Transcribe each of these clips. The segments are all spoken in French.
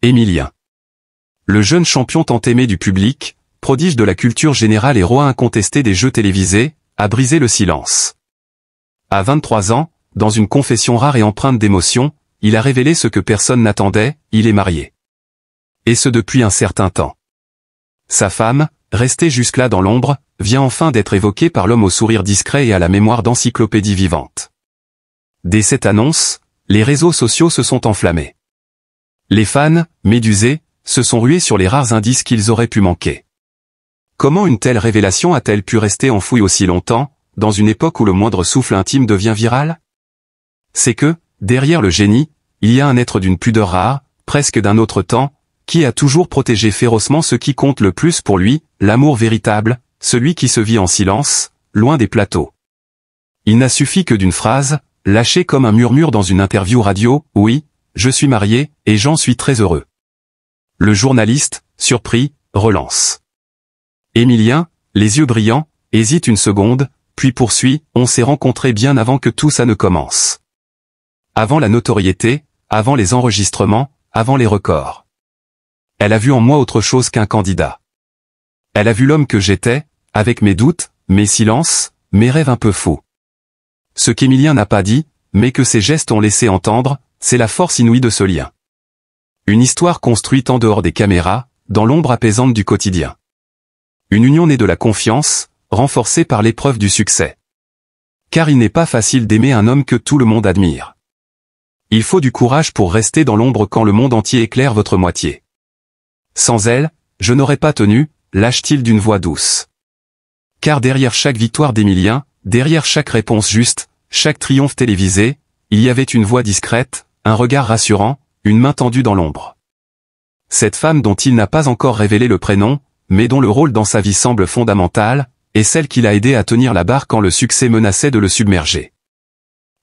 Émilien. Le jeune champion tant aimé du public, prodige de la culture générale et roi incontesté des jeux télévisés, a brisé le silence. À 23 ans, dans une confession rare et empreinte d'émotion, il a révélé ce que personne n'attendait, il est marié. Et ce depuis un certain temps. Sa femme, restée jusque-là dans l'ombre, vient enfin d'être évoquée par l'homme au sourire discret et à la mémoire d'encyclopédie vivante. Dès cette annonce, les réseaux sociaux se sont enflammés. Les fans, médusés, se sont rués sur les rares indices qu'ils auraient pu manquer. Comment une telle révélation a-t-elle pu rester enfouie aussi longtemps, dans une époque où le moindre souffle intime devient viral? C'est que, derrière le génie, il y a un être d'une pudeur rare, presque d'un autre temps, qui a toujours protégé férocement ce qui compte le plus pour lui, l'amour véritable, celui qui se vit en silence, loin des plateaux. Il n'a suffi que d'une phrase, lâchée comme un murmure dans une interview radio, « Oui, je suis marié, et j'en suis très heureux ». Le journaliste, surpris, relance. Émilien, les yeux brillants, hésite une seconde, puis poursuit, « On s'est rencontrés bien avant que tout ça ne commence. Avant la notoriété, avant les enregistrements, avant les records. Elle a vu en moi autre chose qu'un candidat. Elle a vu l'homme que j'étais, avec mes doutes, mes silences, mes rêves un peu fous. Ce qu'Émilien n'a pas dit, mais que ses gestes ont laissé entendre, c'est la force inouïe de ce lien. Une histoire construite en dehors des caméras, dans l'ombre apaisante du quotidien. Une union née de la confiance, renforcée par l'épreuve du succès. Car il n'est pas facile d'aimer un homme que tout le monde admire. Il faut du courage pour rester dans l'ombre quand le monde entier éclaire votre moitié. Sans elle, je n'aurais pas tenu, lâche-t-il d'une voix douce. Car derrière chaque victoire d'Émilien, derrière chaque réponse juste, chaque triomphe télévisé, il y avait une voix discrète, un regard rassurant, une main tendue dans l'ombre. Cette femme dont il n'a pas encore révélé le prénom, mais dont le rôle dans sa vie semble fondamental, est celle qui l'a aidé à tenir la barre quand le succès menaçait de le submerger.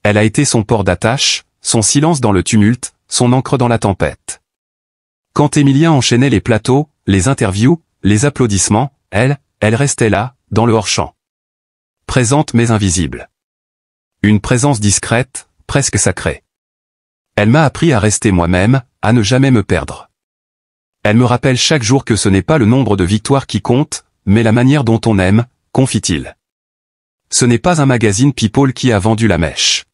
Elle a été son port d'attache, son silence dans le tumulte, son ancre dans la tempête. Quand Émilien enchaînait les plateaux, les interviews, les applaudissements, elle restait là, dans le hors-champ. Présente mais invisible. Une présence discrète, presque sacrée. Elle m'a appris à rester moi-même, à ne jamais me perdre. Elle me rappelle chaque jour que ce n'est pas le nombre de victoires qui compte, mais la manière dont on aime, confie-t-il. Ce n'est pas un magazine People qui a vendu la mèche.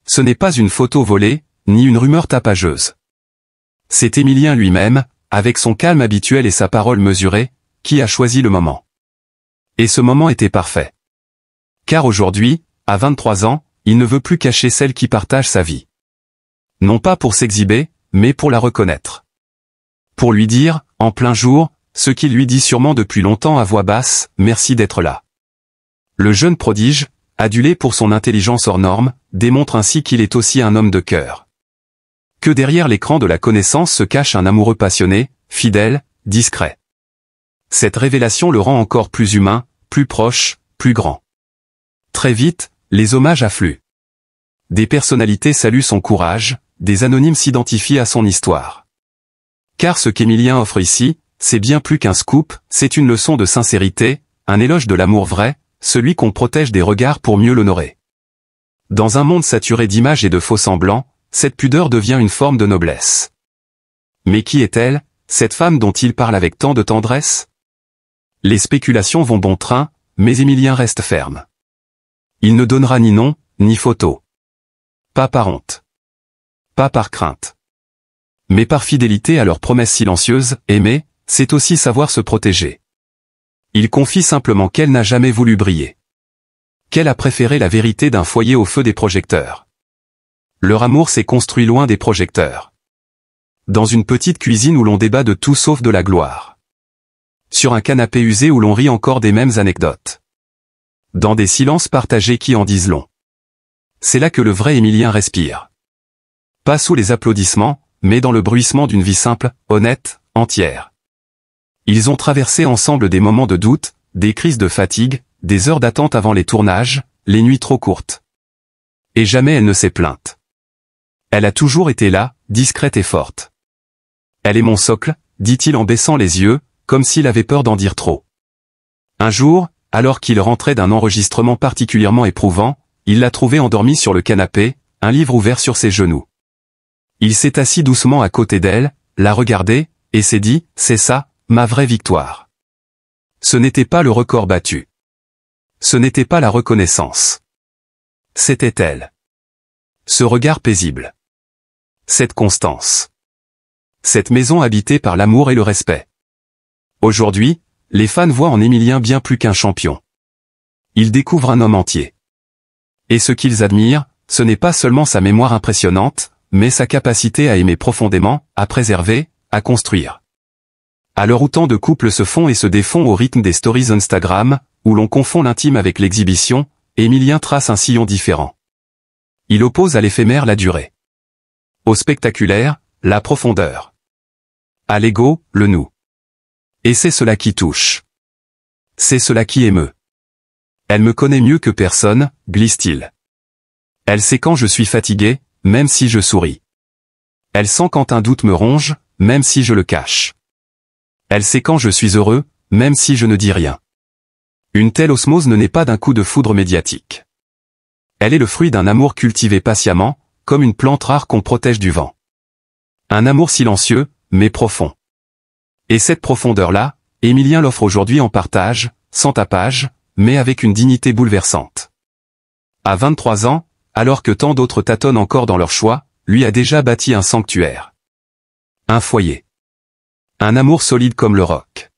Ce n'est pas une photo volée, ni une rumeur tapageuse. C'est Émilien lui-même, avec son calme habituel et sa parole mesurée, qui a choisi le moment. Et ce moment était parfait. Car aujourd'hui, à 23 ans, il ne veut plus cacher celle qui partage sa vie. Non pas pour s'exhiber, mais pour la reconnaître. Pour lui dire, en plein jour, ce qu'il lui dit sûrement depuis longtemps à voix basse, « Merci d'être là ». Le jeune prodige, adulé pour son intelligence hors norme, démontre ainsi qu'il est aussi un homme de cœur. Que derrière l'écran de la connaissance se cache un amoureux passionné, fidèle, discret. Cette révélation le rend encore plus humain, plus proche, plus grand. Très vite, les hommages affluent. Des personnalités saluent son courage, des anonymes s'identifient à son histoire. Car ce qu'Émilien offre ici, c'est bien plus qu'un scoop, c'est une leçon de sincérité, un éloge de l'amour vrai, celui qu'on protège des regards pour mieux l'honorer. Dans un monde saturé d'images et de faux semblants, cette pudeur devient une forme de noblesse. Mais qui est-elle, cette femme dont il parle avec tant de tendresse? Les spéculations vont bon train, mais Émilien reste ferme. Il ne donnera ni nom, ni photo. Pas par honte. Pas par crainte. Mais par fidélité à leurs promesses silencieuses, aimer, c'est aussi savoir se protéger. Il confie simplement qu'elle n'a jamais voulu briller. Qu'elle a préféré la vérité d'un foyer au feu des projecteurs. Leur amour s'est construit loin des projecteurs. Dans une petite cuisine où l'on débat de tout sauf de la gloire. Sur un canapé usé où l'on rit encore des mêmes anecdotes. Dans des silences partagés qui en disent long. C'est là que le vrai Émilien respire. Pas sous les applaudissements, mais dans le bruissement d'une vie simple, honnête, entière. Ils ont traversé ensemble des moments de doute, des crises de fatigue, des heures d'attente avant les tournages, les nuits trop courtes. Et jamais elle ne s'est plainte. Elle a toujours été là, discrète et forte. Elle est mon socle, dit-il en baissant les yeux, comme s'il avait peur d'en dire trop. Un jour, alors qu'il rentrait d'un enregistrement particulièrement éprouvant, il l'a trouvée endormie sur le canapé, un livre ouvert sur ses genoux. Il s'est assis doucement à côté d'elle, l'a regardé, et s'est dit, c'est ça, ma vraie victoire. Ce n'était pas le record battu. Ce n'était pas la reconnaissance. C'était elle. Ce regard paisible. Cette constance. Cette maison habitée par l'amour et le respect. Aujourd'hui, les fans voient en Émilien bien plus qu'un champion. Ils découvrent un homme entier. Et ce qu'ils admirent, ce n'est pas seulement sa mémoire impressionnante, mais sa capacité à aimer profondément, à préserver, à construire. À l'heure où tant de couples se font et se défont au rythme des stories Instagram, où l'on confond l'intime avec l'exhibition, Émilien trace un sillon différent. Il oppose à l'éphémère la durée. Au spectaculaire, la profondeur. À l'ego, le nous. Et c'est cela qui touche. C'est cela qui émeut. Elle me connaît mieux que personne, glisse-t-il. Elle sait quand je suis fatigué, même si je souris. Elle sent quand un doute me ronge, même si je le cache. Elle sait quand je suis heureux, même si je ne dis rien. Une telle osmose ne naît pas d'un coup de foudre médiatique. Elle est le fruit d'un amour cultivé patiemment, comme une plante rare qu'on protège du vent. Un amour silencieux, mais profond. Et cette profondeur-là, Émilien l'offre aujourd'hui en partage, sans tapage, mais avec une dignité bouleversante. À 23 ans, alors que tant d'autres tâtonnent encore dans leur choix, lui a déjà bâti un sanctuaire. Un foyer. Un amour solide comme le roc.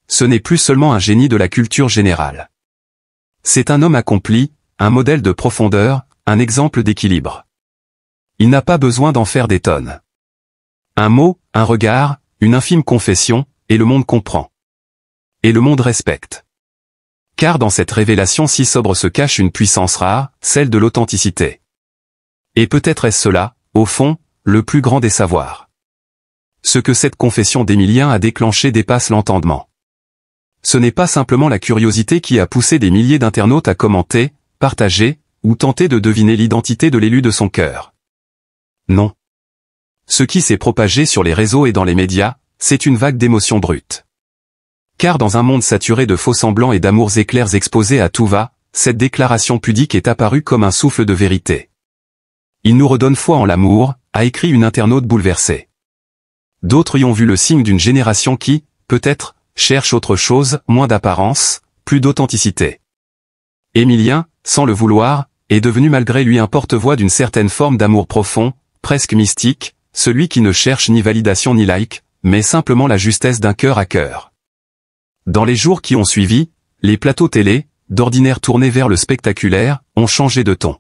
Ce n'est plus seulement un génie de la culture générale. C'est un homme accompli, un modèle de profondeur, un exemple d'équilibre. Il n'a pas besoin d'en faire des tonnes. Un mot, un regard, une infime confession, et le monde comprend. Et le monde respecte. Car dans cette révélation si sobre se cache une puissance rare, celle de l'authenticité. Et peut-être est-ce cela, au fond, le plus grand des savoirs. Ce que cette confession d'Émilien a déclenché dépasse l'entendement. Ce n'est pas simplement la curiosité qui a poussé des milliers d'internautes à commenter, partager, ou tenter de deviner l'identité de l'élu de son cœur. Non. Ce qui s'est propagé sur les réseaux et dans les médias, c'est une vague d'émotions brutes. Car dans un monde saturé de faux-semblants et d'amours éclairs exposés à tout va, cette déclaration pudique est apparue comme un souffle de vérité. Il nous redonne foi en l'amour, a écrit une internaute bouleversée. D'autres y ont vu le signe d'une génération qui, peut-être, cherche autre chose, moins d'apparence, plus d'authenticité. Émilien, sans le vouloir, est devenu malgré lui un porte-voix d'une certaine forme d'amour profond, presque mystique, celui qui ne cherche ni validation ni like, mais simplement la justesse d'un cœur à cœur. Dans les jours qui ont suivi, les plateaux télé, d'ordinaire tournés vers le spectaculaire, ont changé de ton.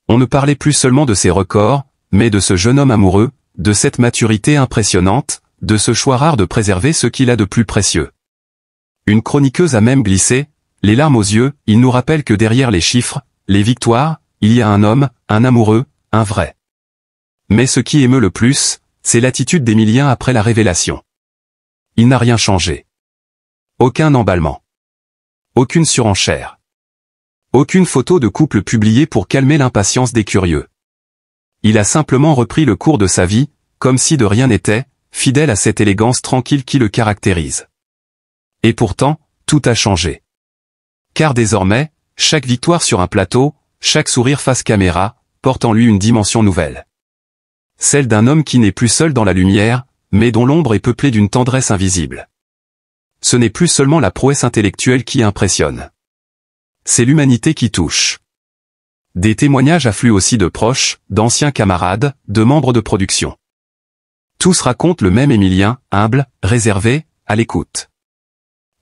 On ne parlait plus seulement de ses records, mais de ce jeune homme amoureux, de cette maturité impressionnante, de ce choix rare de préserver ce qu'il a de plus précieux. Une chroniqueuse a même glissé, les larmes aux yeux, il nous rappelle que derrière les chiffres, les victoires, il y a un homme, un amoureux, un vrai. Mais ce qui émeut le plus, c'est l'attitude d'Émilien après la révélation. Il n'a rien changé. Aucun emballement. Aucune surenchère. Aucune photo de couple publiée pour calmer l'impatience des curieux. Il a simplement repris le cours de sa vie, comme si de rien n'était, fidèle à cette élégance tranquille qui le caractérise. Et pourtant, tout a changé. Car désormais, chaque victoire sur un plateau, chaque sourire face caméra, porte en lui une dimension nouvelle. Celle d'un homme qui n'est plus seul dans la lumière, mais dont l'ombre est peuplée d'une tendresse invisible. Ce n'est plus seulement la prouesse intellectuelle qui impressionne. C'est l'humanité qui touche. Des témoignages affluent aussi de proches, d'anciens camarades, de membres de production. Tous racontent le même Émilien, humble, réservé, à l'écoute.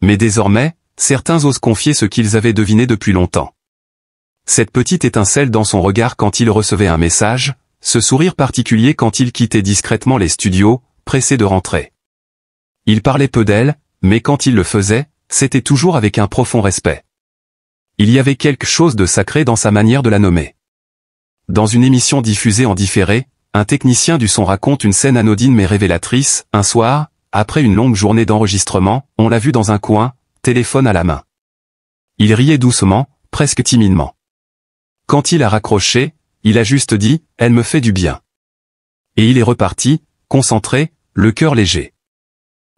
Mais désormais, certains osent confier ce qu'ils avaient deviné depuis longtemps. Cette petite étincelle dans son regard quand il recevait un message, ce sourire particulier quand il quittait discrètement les studios, pressé de rentrer. Il parlait peu d'elle, mais quand il le faisait, c'était toujours avec un profond respect. Il y avait quelque chose de sacré dans sa manière de la nommer. Dans une émission diffusée en différé, un technicien du son raconte une scène anodine mais révélatrice. Un soir, après une longue journée d'enregistrement, on l'a vu dans un coin, téléphone à la main. Il riait doucement, presque timidement. Quand il a raccroché, il a juste dit « Elle me fait du bien ». Et il est reparti, concentré, le cœur léger.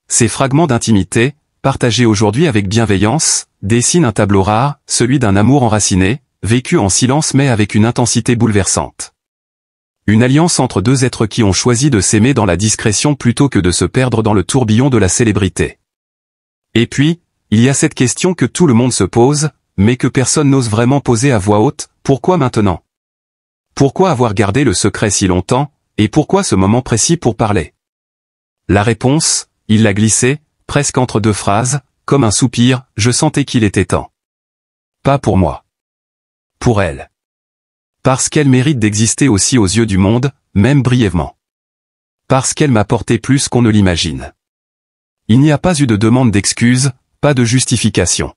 Ces fragments d'intimité, partagés aujourd'hui avec bienveillance, dessinent un tableau rare, celui d'un amour enraciné, vécu en silence mais avec une intensité bouleversante. Une alliance entre deux êtres qui ont choisi de s'aimer dans la discrétion plutôt que de se perdre dans le tourbillon de la célébrité. Et puis, il y a cette question que tout le monde se pose, mais que personne n'ose vraiment poser à voix haute, pourquoi maintenant? Pourquoi avoir gardé le secret si longtemps, et pourquoi ce moment précis pour parler? La réponse, il l'a glissée, presque entre deux phrases, comme un soupir, je sentais qu'il était temps. Pas pour moi. Pour elle. Parce qu'elle mérite d'exister aussi aux yeux du monde, même brièvement. Parce qu'elle m'a porté plus qu'on ne l'imagine. Il n'y a pas eu de demande d'excuses, pas de justification.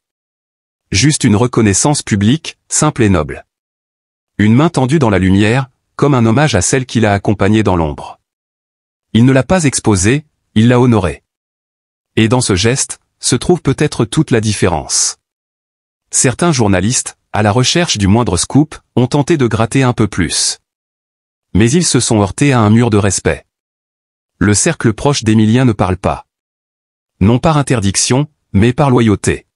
Juste une reconnaissance publique, simple et noble. Une main tendue dans la lumière, comme un hommage à celle qui l'a accompagnée dans l'ombre. Il ne l'a pas exposée, il l'a honorée. Et dans ce geste, se trouve peut-être toute la différence. Certains journalistes, à la recherche du moindre scoop, ont tenté de gratter un peu plus. Mais ils se sont heurtés à un mur de respect. Le cercle proche d'Emilien ne parle pas. Non par interdiction, mais par loyauté.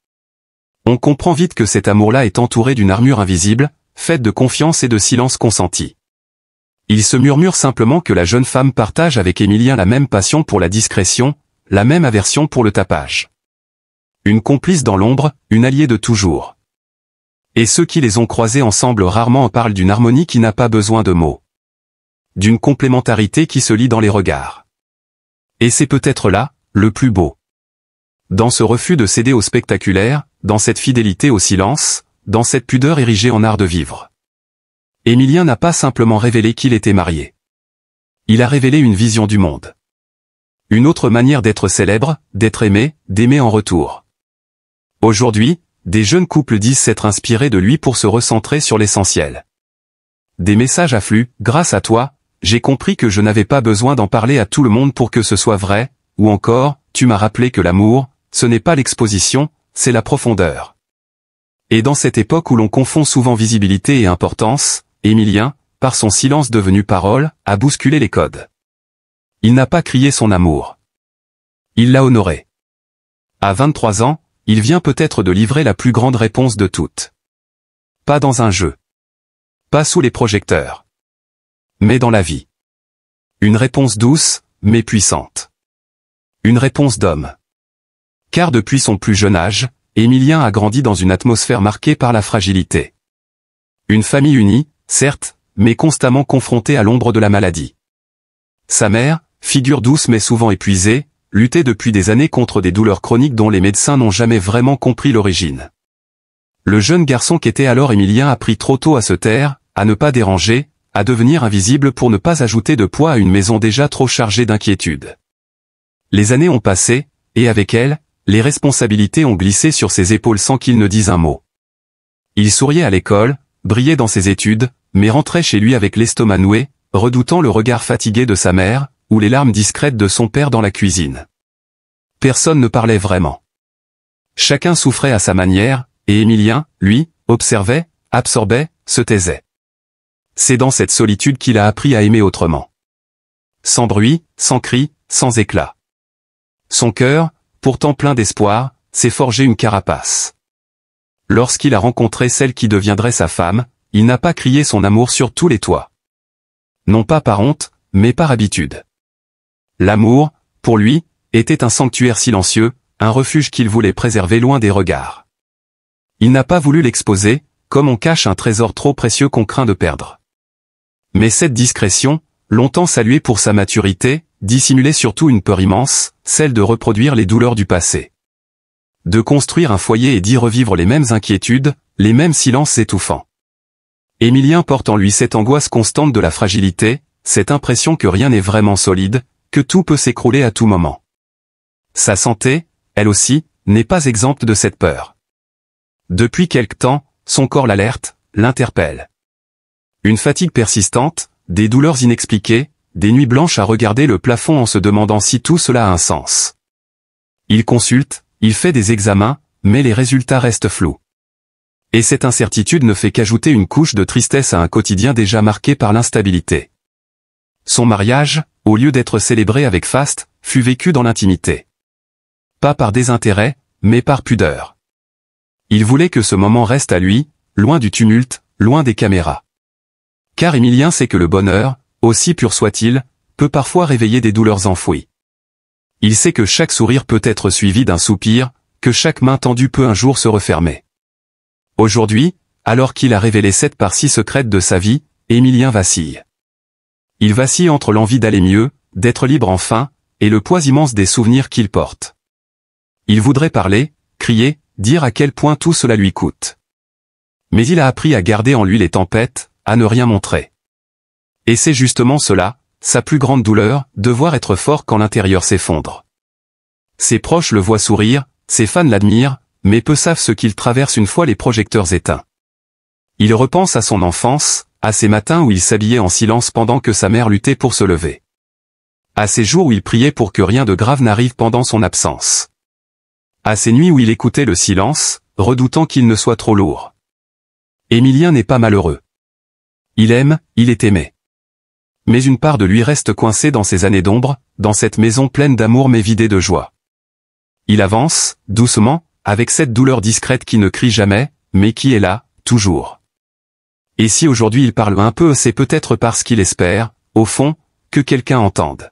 On comprend vite que cet amour-là est entouré d'une armure invisible, faite de confiance et de silence consenti. Il se murmure simplement que la jeune femme partage avec Emilien la même passion pour la discrétion, la même aversion pour le tapage. Une complice dans l'ombre, une alliée de toujours. Et ceux qui les ont croisés ensemble rarement en parlent d'une harmonie qui n'a pas besoin de mots. D'une complémentarité qui se lit dans les regards. Et c'est peut-être là, le plus beau. Dans ce refus de céder au spectaculaire, dans cette fidélité au silence, dans cette pudeur érigée en art de vivre. Emilien n'a pas simplement révélé qu'il était marié. Il a révélé une vision du monde. Une autre manière d'être célèbre, d'être aimé, d'aimer en retour. Aujourd'hui, des jeunes couples disent s'être inspirés de lui pour se recentrer sur l'essentiel. Des messages affluent, grâce à toi, j'ai compris que je n'avais pas besoin d'en parler à tout le monde pour que ce soit vrai, ou encore, tu m'as rappelé que l'amour, ce n'est pas l'exposition, c'est la profondeur. Et dans cette époque où l'on confond souvent visibilité et importance, Emilien, par son silence devenu parole, a bousculé les codes. Il n'a pas crié son amour. Il l'a honoré. À 23 ans, il vient peut-être de livrer la plus grande réponse de toutes. Pas dans un jeu. Pas sous les projecteurs. Mais dans la vie. Une réponse douce, mais puissante. Une réponse d'homme. Car depuis son plus jeune âge, Emilien a grandi dans une atmosphère marquée par la fragilité. Une famille unie, certes, mais constamment confrontée à l'ombre de la maladie. Sa mère, figure douce mais souvent épuisée, luttait depuis des années contre des douleurs chroniques dont les médecins n'ont jamais vraiment compris l'origine. Le jeune garçon qu'était alors Emilien a appris trop tôt à se taire, à ne pas déranger, à devenir invisible pour ne pas ajouter de poids à une maison déjà trop chargée d'inquiétudes. Les années ont passé, et avec elles, les responsabilités ont glissé sur ses épaules sans qu'il ne dise un mot. Il souriait à l'école, brillait dans ses études, mais rentrait chez lui avec l'estomac noué, redoutant le regard fatigué de sa mère, ou les larmes discrètes de son père dans la cuisine. Personne ne parlait vraiment. Chacun souffrait à sa manière, et Emilien, lui, observait, absorbait, se taisait. C'est dans cette solitude qu'il a appris à aimer autrement. Sans bruit, sans cri, sans éclat. Son cœur, pourtant plein d'espoir, s'est forgé une carapace. Lorsqu'il a rencontré celle qui deviendrait sa femme, il n'a pas crié son amour sur tous les toits. Non pas par honte, mais par habitude. L'amour, pour lui, était un sanctuaire silencieux, un refuge qu'il voulait préserver loin des regards. Il n'a pas voulu l'exposer, comme on cache un trésor trop précieux qu'on craint de perdre. Mais cette discrétion, longtemps saluée pour sa maturité, dissimulait surtout une peur immense, celle de reproduire les douleurs du passé. De construire un foyer et d'y revivre les mêmes inquiétudes, les mêmes silences étouffants. Emilien porte en lui cette angoisse constante de la fragilité, cette impression que rien n'est vraiment solide, que tout peut s'écrouler à tout moment. Sa santé, elle aussi, n'est pas exempte de cette peur. Depuis quelque temps, son corps l'alerte, l'interpelle. Une fatigue persistante, des douleurs inexpliquées, des nuits blanches à regarder le plafond en se demandant si tout cela a un sens. Il consulte, il fait des examens, mais les résultats restent flous. Et cette incertitude ne fait qu'ajouter une couche de tristesse à un quotidien déjà marqué par l'instabilité. Son mariage, au lieu d'être célébré avec faste, fut vécu dans l'intimité. Pas par désintérêt, mais par pudeur. Il voulait que ce moment reste à lui, loin du tumulte, loin des caméras. Car Emilien sait que le bonheur, aussi pur soit-il, peut parfois réveiller des douleurs enfouies. Il sait que chaque sourire peut être suivi d'un soupir, que chaque main tendue peut un jour se refermer. Aujourd'hui, alors qu'il a révélé cette partie secrète de sa vie, Émilien vacille. Il vacille entre l'envie d'aller mieux, d'être libre enfin, et le poids immense des souvenirs qu'il porte. Il voudrait parler, crier, dire à quel point tout cela lui coûte. Mais il a appris à garder en lui les tempêtes, à ne rien montrer. Et c'est justement cela, sa plus grande douleur, devoir être fort quand l'intérieur s'effondre. Ses proches le voient sourire, ses fans l'admirent, mais peu savent ce qu'il traverse une fois les projecteurs éteints. Il repense à son enfance, à ces matins où il s'habillait en silence pendant que sa mère luttait pour se lever. À ces jours où il priait pour que rien de grave n'arrive pendant son absence. À ces nuits où il écoutait le silence, redoutant qu'il ne soit trop lourd. Émilien n'est pas malheureux. Il aime, il est aimé. Mais une part de lui reste coincée dans ces années d'ombre, dans cette maison pleine d'amour mais vidée de joie. Il avance, doucement, avec cette douleur discrète qui ne crie jamais, mais qui est là, toujours. Et si aujourd'hui il parle un peu, c'est peut-être parce qu'il espère, au fond, que quelqu'un entende.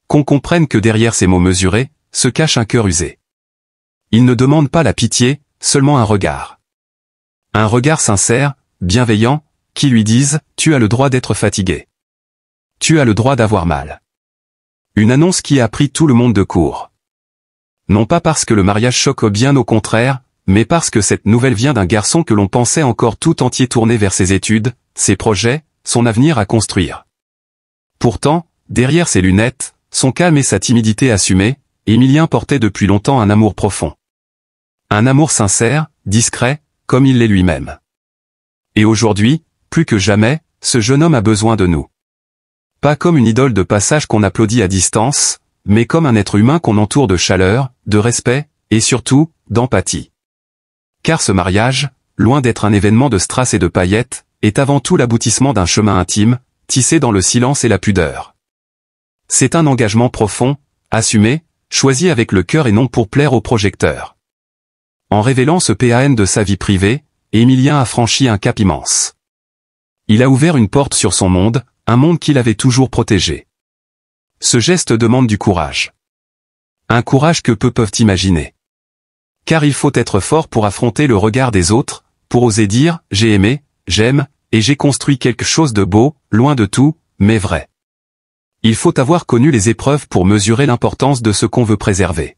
Qu'on comprenne que derrière ces mots mesurés, se cache un cœur usé. Il ne demande pas la pitié, seulement un regard. Un regard sincère, bienveillant, qui lui dise « Tu as le droit d'être fatigué. Tu as le droit d'avoir mal. » Une annonce qui a pris tout le monde de court. Non pas parce que le mariage choque, bien au contraire, mais parce que cette nouvelle vient d'un garçon que l'on pensait encore tout entier tourné vers ses études, ses projets, son avenir à construire. Pourtant, derrière ses lunettes, son calme et sa timidité assumée, Émilien portait depuis longtemps un amour profond. Un amour sincère, discret, comme il l'est lui-même. Et aujourd'hui, plus que jamais, ce jeune homme a besoin de nous. Pas comme une idole de passage qu'on applaudit à distance, mais comme un être humain qu'on entoure de chaleur, de respect, et surtout, d'empathie. Car ce mariage, loin d'être un événement de strass et de paillettes, est avant tout l'aboutissement d'un chemin intime, tissé dans le silence et la pudeur. C'est un engagement profond, assumé, choisi avec le cœur et non pour plaire aux projecteurs. En révélant ce PAN de sa vie privée, Émilien a franchi un cap immense. Il a ouvert une porte sur son monde, un monde qu'il avait toujours protégé. Ce geste demande du courage. Un courage que peu peuvent imaginer. Car il faut être fort pour affronter le regard des autres, pour oser dire « j'ai aimé, j'aime, et j'ai construit quelque chose de beau, loin de tout, mais vrai ». Il faut avoir connu les épreuves pour mesurer l'importance de ce qu'on veut préserver.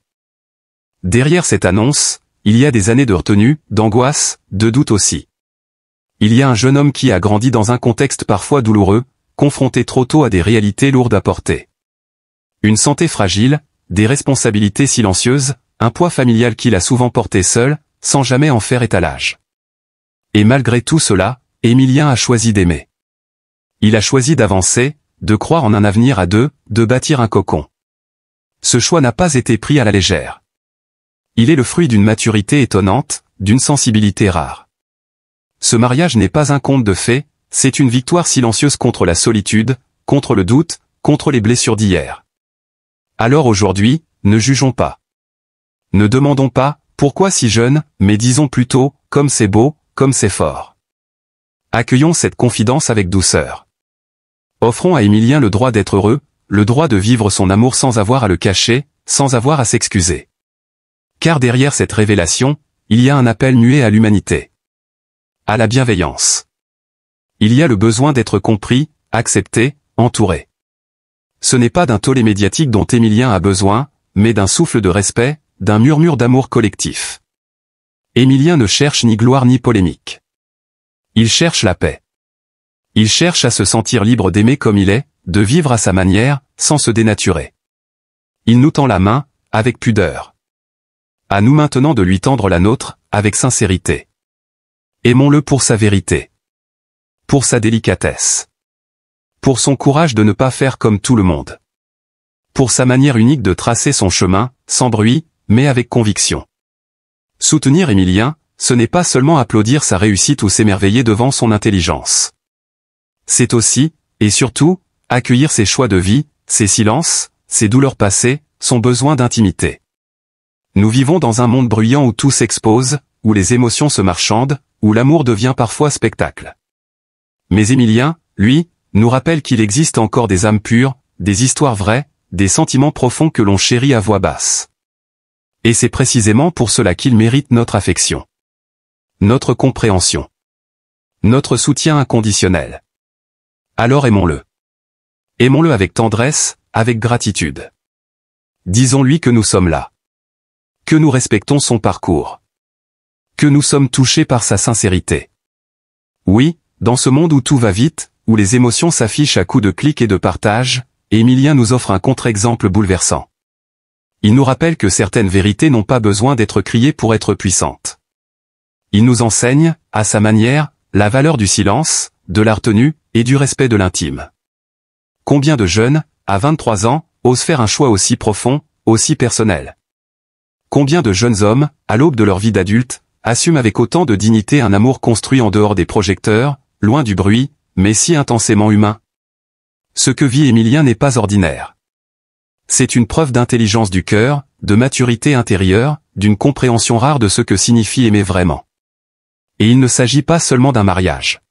Derrière cette annonce, il y a des années de retenue, d'angoisse, de doute aussi. Il y a un jeune homme qui a grandi dans un contexte parfois douloureux, confronté trop tôt à des réalités lourdes à porter. Une santé fragile, des responsabilités silencieuses, un poids familial qu'il a souvent porté seul, sans jamais en faire étalage. Et malgré tout cela, Émilien a choisi d'aimer. Il a choisi d'avancer, de croire en un avenir à deux, de bâtir un cocon. Ce choix n'a pas été pris à la légère. Il est le fruit d'une maturité étonnante, d'une sensibilité rare. Ce mariage n'est pas un conte de fées, c'est une victoire silencieuse contre la solitude, contre le doute, contre les blessures d'hier. Alors aujourd'hui, ne jugeons pas. Ne demandons pas, pourquoi si jeune, mais disons plutôt, comme c'est beau, comme c'est fort. Accueillons cette confidence avec douceur. Offrons à Émilien le droit d'être heureux, le droit de vivre son amour sans avoir à le cacher, sans avoir à s'excuser. Car derrière cette révélation, il y a un appel muet à l'humanité. À la bienveillance. Il y a le besoin d'être compris, accepté, entouré. Ce n'est pas d'un tollé médiatique dont Émilien a besoin, mais d'un souffle de respect, d'un murmure d'amour collectif. Émilien ne cherche ni gloire ni polémique. Il cherche la paix. Il cherche à se sentir libre d'aimer comme il est, de vivre à sa manière, sans se dénaturer. Il nous tend la main, avec pudeur. À nous maintenant de lui tendre la nôtre, avec sincérité. Aimons-le pour sa vérité. Pour sa délicatesse. Pour son courage de ne pas faire comme tout le monde. Pour sa manière unique de tracer son chemin, sans bruit, mais avec conviction. Soutenir Émilien, ce n'est pas seulement applaudir sa réussite ou s'émerveiller devant son intelligence. C'est aussi, et surtout, accueillir ses choix de vie, ses silences, ses douleurs passées, son besoin d'intimité. Nous vivons dans un monde bruyant où tout s'expose, où les émotions se marchandent, où l'amour devient parfois spectacle. Mais Émilien, lui, nous rappelle qu'il existe encore des âmes pures, des histoires vraies, des sentiments profonds que l'on chérit à voix basse. Et c'est précisément pour cela qu'il mérite notre affection, notre compréhension, notre soutien inconditionnel. Alors aimons-le. Aimons-le avec tendresse, avec gratitude. Disons-lui que nous sommes là, que nous respectons son parcours, que nous sommes touchés par sa sincérité. Oui, dans ce monde où tout va vite, où les émotions s'affichent à coups de clics et de partage, Émilien nous offre un contre-exemple bouleversant. Il nous rappelle que certaines vérités n'ont pas besoin d'être criées pour être puissantes. Il nous enseigne, à sa manière, la valeur du silence, de la retenue, et du respect de l'intime. Combien de jeunes, à 23 ans, osent faire un choix aussi profond, aussi personnel? Combien de jeunes hommes, à l'aube de leur vie d'adulte, assument avec autant de dignité un amour construit en dehors des projecteurs, loin du bruit, mais si intensément humain? Ce que vit Émilien n'est pas ordinaire. C'est une preuve d'intelligence du cœur, de maturité intérieure, d'une compréhension rare de ce que signifie aimer vraiment. Et il ne s'agit pas seulement d'un mariage.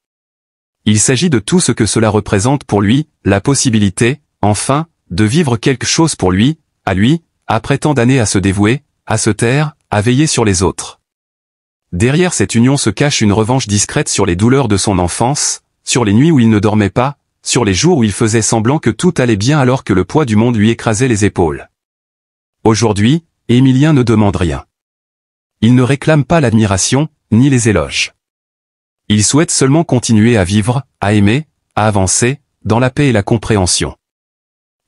Il s'agit de tout ce que cela représente pour lui, la possibilité, enfin, de vivre quelque chose pour lui, après tant d'années à se dévouer, à se taire, à veiller sur les autres. Derrière cette union se cache une revanche discrète sur les douleurs de son enfance, sur les nuits où il ne dormait pas, sur les jours où il faisait semblant que tout allait bien alors que le poids du monde lui écrasait les épaules. Aujourd'hui, Émilien ne demande rien. Il ne réclame pas l'admiration, ni les éloges. Il souhaite seulement continuer à vivre, à aimer, à avancer, dans la paix et la compréhension.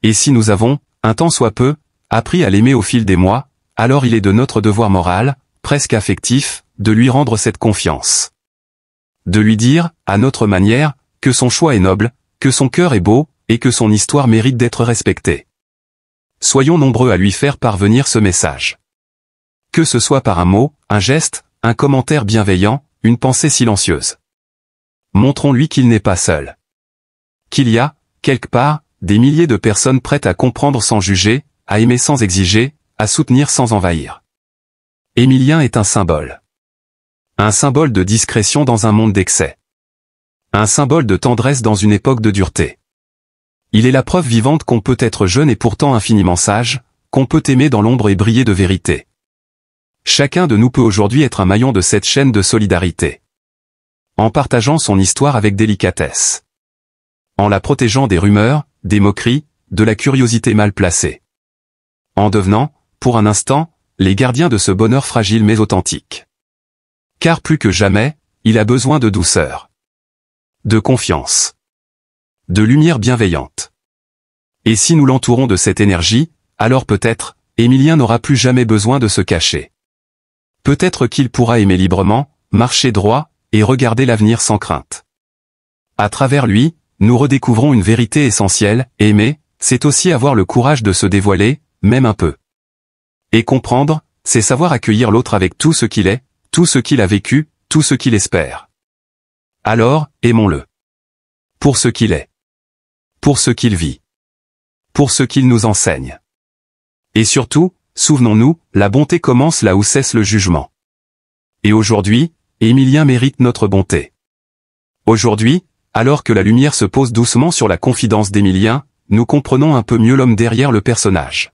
Et si nous avons, un tant soit peu, appris à l'aimer au fil des mois, alors il est de notre devoir moral, presque affectif, de lui rendre cette confiance. De lui dire, à notre manière, que son choix est noble, que son cœur est beau, et que son histoire mérite d'être respectée. Soyons nombreux à lui faire parvenir ce message. Que ce soit par un mot, un geste, un commentaire bienveillant, une pensée silencieuse. Montrons-lui qu'il n'est pas seul. Qu'il y a, quelque part, des milliers de personnes prêtes à comprendre sans juger, à aimer sans exiger, à soutenir sans envahir. Émilien est un symbole. Un symbole de discrétion dans un monde d'excès. Un symbole de tendresse dans une époque de dureté. Il est la preuve vivante qu'on peut être jeune et pourtant infiniment sage, qu'on peut aimer dans l'ombre et briller de vérité. Chacun de nous peut aujourd'hui être un maillon de cette chaîne de solidarité. En partageant son histoire avec délicatesse. En la protégeant des rumeurs, des moqueries, de la curiosité mal placée. En devenant, pour un instant, les gardiens de ce bonheur fragile mais authentique. Car plus que jamais, il a besoin de douceur. De confiance. De lumière bienveillante. Et si nous l'entourons de cette énergie, alors peut-être, Émilien n'aura plus jamais besoin de se cacher. Peut-être qu'il pourra aimer librement, marcher droit, et regarder l'avenir sans crainte. À travers lui, nous redécouvrons une vérité essentielle, aimer, c'est aussi avoir le courage de se dévoiler, même un peu. Et comprendre, c'est savoir accueillir l'autre avec tout ce qu'il est, tout ce qu'il a vécu, tout ce qu'il espère. Alors, aimons-le. Pour ce qu'il est. Pour ce qu'il vit. Pour ce qu'il nous enseigne. Et surtout, souvenons-nous, la bonté commence là où cesse le jugement. Et aujourd'hui, Émilien mérite notre bonté. Aujourd'hui, alors que la lumière se pose doucement sur la confidence d'Émilien, nous comprenons un peu mieux l'homme derrière le personnage.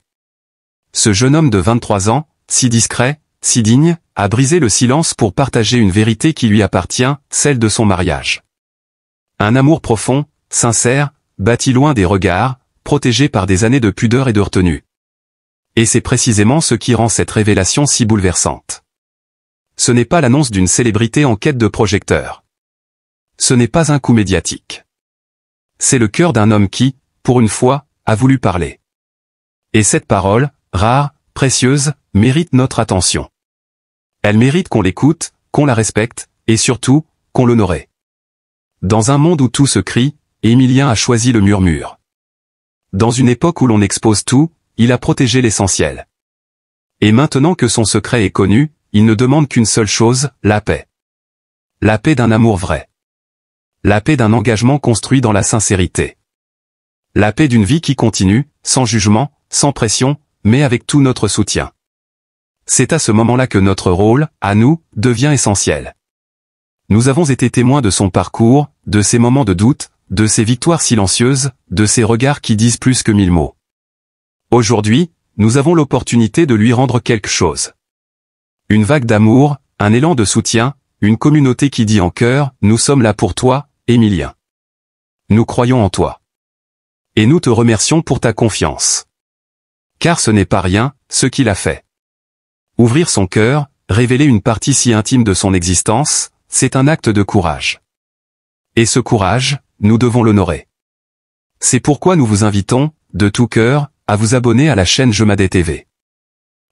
Ce jeune homme de 23 ans, si discret, si digne, a brisé le silence pour partager une vérité qui lui appartient, celle de son mariage. Un amour profond, sincère, bâti loin des regards, protégé par des années de pudeur et de retenue. Et c'est précisément ce qui rend cette révélation si bouleversante. Ce n'est pas l'annonce d'une célébrité en quête de projecteurs. Ce n'est pas un coup médiatique. C'est le cœur d'un homme qui, pour une fois, a voulu parler. Et cette parole, rare, précieuse, mérite notre attention. Elle mérite qu'on l'écoute, qu'on la respecte, et surtout, qu'on l'honore. Dans un monde où tout se crie, Émilien a choisi le murmure. Dans une époque où l'on expose tout, il a protégé l'essentiel. Et maintenant que son secret est connu, il ne demande qu'une seule chose, la paix. La paix d'un amour vrai. La paix d'un engagement construit dans la sincérité. La paix d'une vie qui continue, sans jugement, sans pression, mais avec tout notre soutien. C'est à ce moment-là que notre rôle, à nous, devient essentiel. Nous avons été témoins de son parcours, de ses moments de doute, de ses victoires silencieuses, de ses regards qui disent plus que 1000 mots. Aujourd'hui, nous avons l'opportunité de lui rendre quelque chose. Une vague d'amour, un élan de soutien, une communauté qui dit en chœur, nous sommes là pour toi, Émilien. Nous croyons en toi. Et nous te remercions pour ta confiance. Car ce n'est pas rien, ce qu'il a fait. Ouvrir son cœur, révéler une partie si intime de son existence, c'est un acte de courage. Et ce courage, nous devons l'honorer. C'est pourquoi nous vous invitons, de tout cœur, à vous abonner à la chaîne Jemadé TV.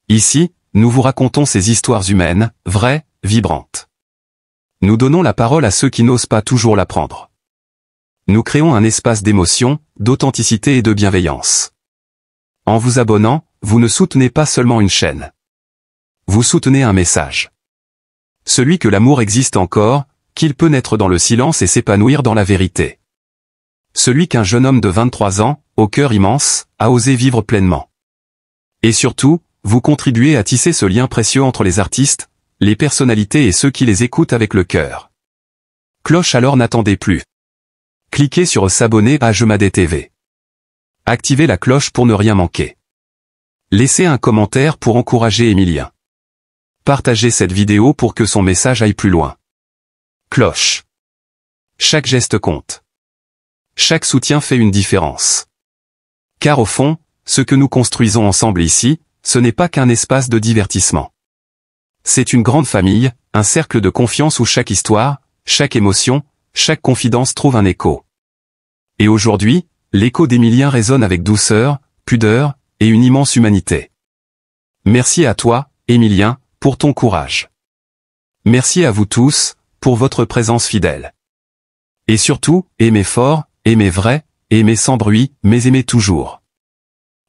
Ici, nous vous racontons ces histoires humaines, vraies, vibrantes. Nous donnons la parole à ceux qui n'osent pas toujours la prendre. Nous créons un espace d'émotion, d'authenticité et de bienveillance. En vous abonnant, vous ne soutenez pas seulement une chaîne. Vous soutenez un message. Celui que l'amour existe encore, qu'il peut naître dans le silence et s'épanouir dans la vérité. Celui qu'un jeune homme de 23 ans, au cœur immense, a osé vivre pleinement. Et surtout, vous contribuez à tisser ce lien précieux entre les artistes, les personnalités et ceux qui les écoutent avec le cœur. Cloche alors n'attendez plus. Cliquez sur s'abonner à Jemadé TV. Activez la cloche pour ne rien manquer. Laissez un commentaire pour encourager Émilien. Partagez cette vidéo pour que son message aille plus loin. Cloche. Chaque geste compte. Chaque soutien fait une différence. Car au fond, ce que nous construisons ensemble ici, ce n'est pas qu'un espace de divertissement. C'est une grande famille, un cercle de confiance où chaque histoire, chaque émotion, chaque confidence trouve un écho. Et aujourd'hui, l'écho d'Émilien résonne avec douceur, pudeur, et une immense humanité. Merci à toi, Émilien, pour ton courage. Merci à vous tous, pour votre présence fidèle. Et surtout, aimez fort, aimez vrai, aimez sans bruit, mais aimez toujours.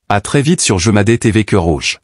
À très vite sur Jemadé TV Cœur Rouge.